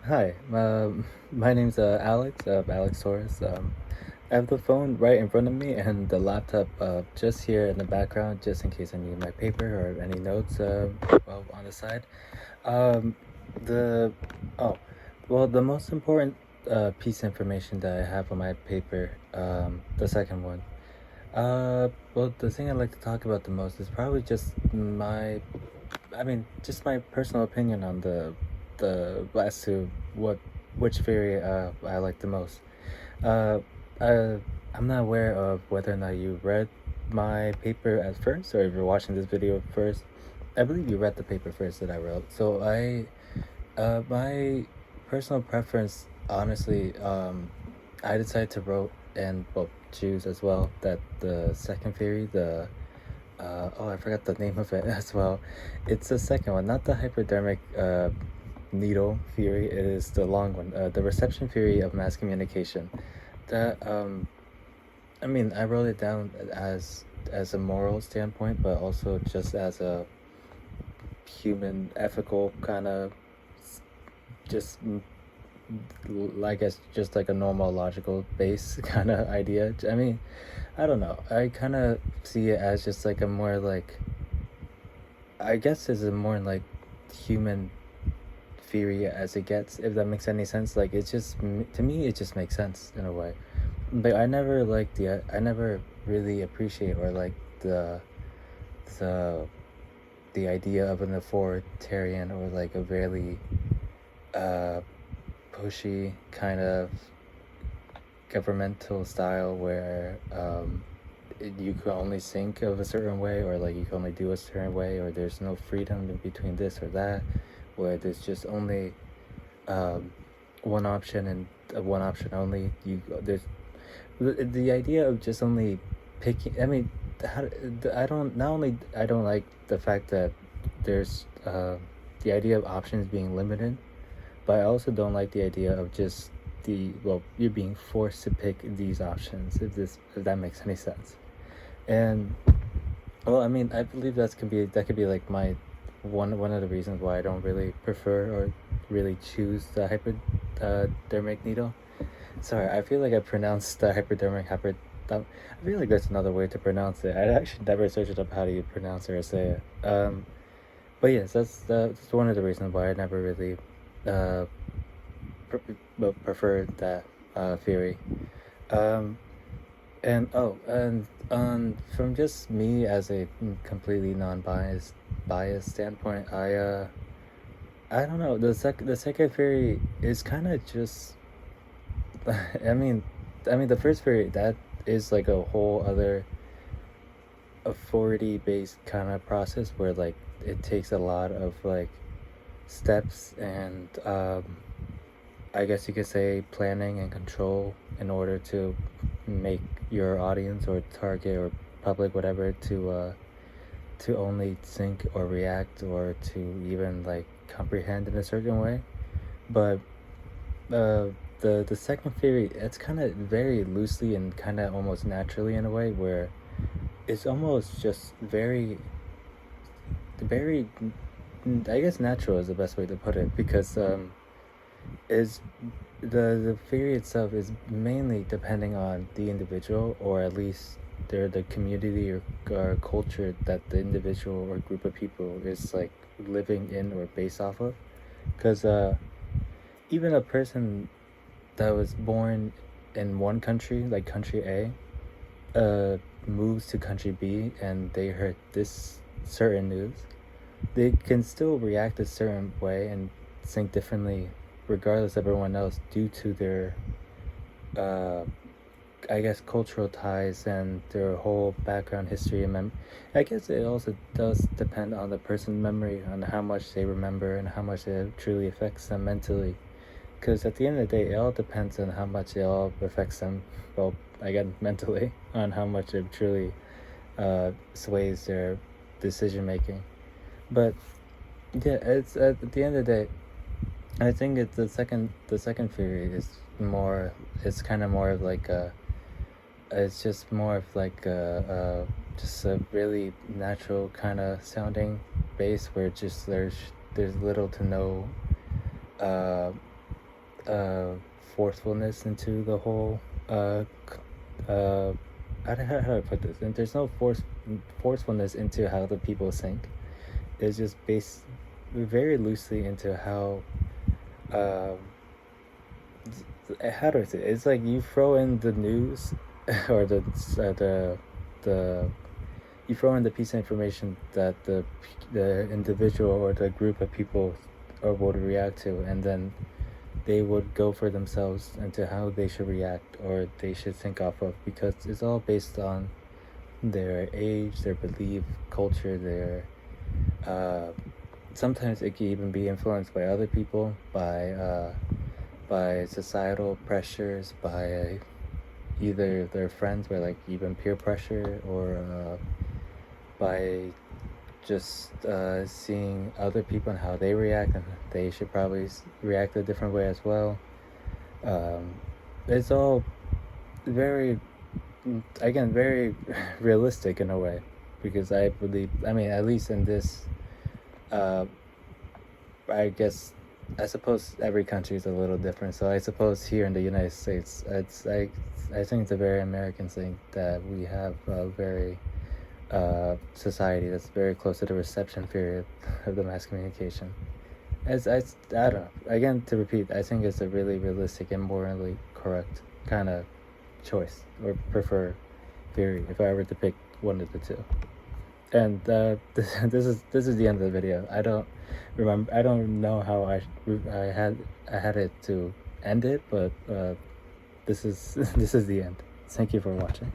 Hi, my name's Alex, Alex Torres. I have the phone right in front of me and the laptop just here in the background, just in case I need my paper or any notes on the side. Um, the oh, well, the most important piece of information that I have on my paper, the second one. Well, the thing I'd like to talk about the most is probably just just my personal opinion on the as to which theory I like the most. Uh, uh, I'm not aware of whether or not you read my paper at first, or if you're watching this video first. I believe you read the paper first that I wrote. So my personal preference, honestly, I decided to wrote and well choose as well that the second theory, I forgot the name of it as well. It's the second one, not the hypodermic needle theory. It is the long one, the reception theory of mass communication. That I wrote it down as a moral standpoint, but also just as a human ethical kind of just I guess just like a normal logical base kind of idea. I don't know. I kind of see it as just like a more like I guess is a more like human theory as it gets, if that makes any sense. Like it's just to me, it just makes sense in a way. But I never really appreciate or like the the idea of an authoritarian or like a very uh pushy kind of governmental style where you can only think of a certain way, or like you can only do a certain way, or there's no freedom in between this or that, where there's just only um, one option and one option only. The idea of just only picking. I don't not only I don't like the fact that there's the idea of options being limited, but I also don't like the idea of just you're being forced to pick these options, if that makes any sense. And I believe that could be like my one of the reasons why I don't really prefer or really choose the hypodermic needle. Sorry, I feel like I pronounced the hypodermic hyper. I feel like there's another way to pronounce it. I actually never searched up how do you pronounce it or say it. But yes, that's one of the reasons why I never really uh, preferred that theory. Um, and from just me as a completely biased standpoint, I don't know. The second theory is kind of just. I mean, the first theory that is like a whole other authority based kind of process where like it takes a lot of like steps and I guess you could say planning and control in order to make your audience or target or public whatever to only think or react or to even like comprehend in a certain way. But uh, the second theory, it's kind of very loosely and kind of almost naturally in a way where it's almost just very I guess natural is the best way to put it, because is the theory itself is mainly depending on the individual, or at least the community or culture that the individual or group of people is like living in or based off of. Because even a person that was born in one country, like country A, moves to country B and they heard this certain news, they can still react a certain way and think differently regardless of everyone else due to their uh, I guess cultural ties and their whole background history and I guess it also does depend on the person's memory, on how much they remember and how much it truly affects them mentally. Because at the end of the day, it all depends on how much it all affects them. Well, again, mentally, on how much it truly sways their decision making. But yeah, it's at the end of the day, I think it's the second theory is more. It's kind of more of like a. It's just more of like just a really natural kind of sounding bass where just there's little to no uh uh, forcefulness into the whole how do I put this? And there's no forcefulness into how the people think. It's just based very loosely into um, how do I say it? It's like you throw in the news or the you throw in the piece of information that the individual or the group of people would react to, and then they would go for themselves into how they should react or they should think off of, because it's all based on their age, their belief, culture, their sometimes it can even be influenced by other people, by societal pressures, by either their friends, by like even peer pressure, or by just seeing other people and how they react, and they should probably react a different way as well. It's all very, again, very realistic in a way, because I believe, I mean, at least in this, I guess, I suppose every country is a little different. So I suppose here in the United States, I think it's a very American thing that we have a very society that's very close to the reception period of the mass communication. I don't know. Again, to repeat, I think it's a really realistic and morally correct kind of choice or prefer theory if I were to pick one of the two. And this is the end of the video. I don't remember. I don't know how I had it to end it, but this is this is the end. Thank you for watching.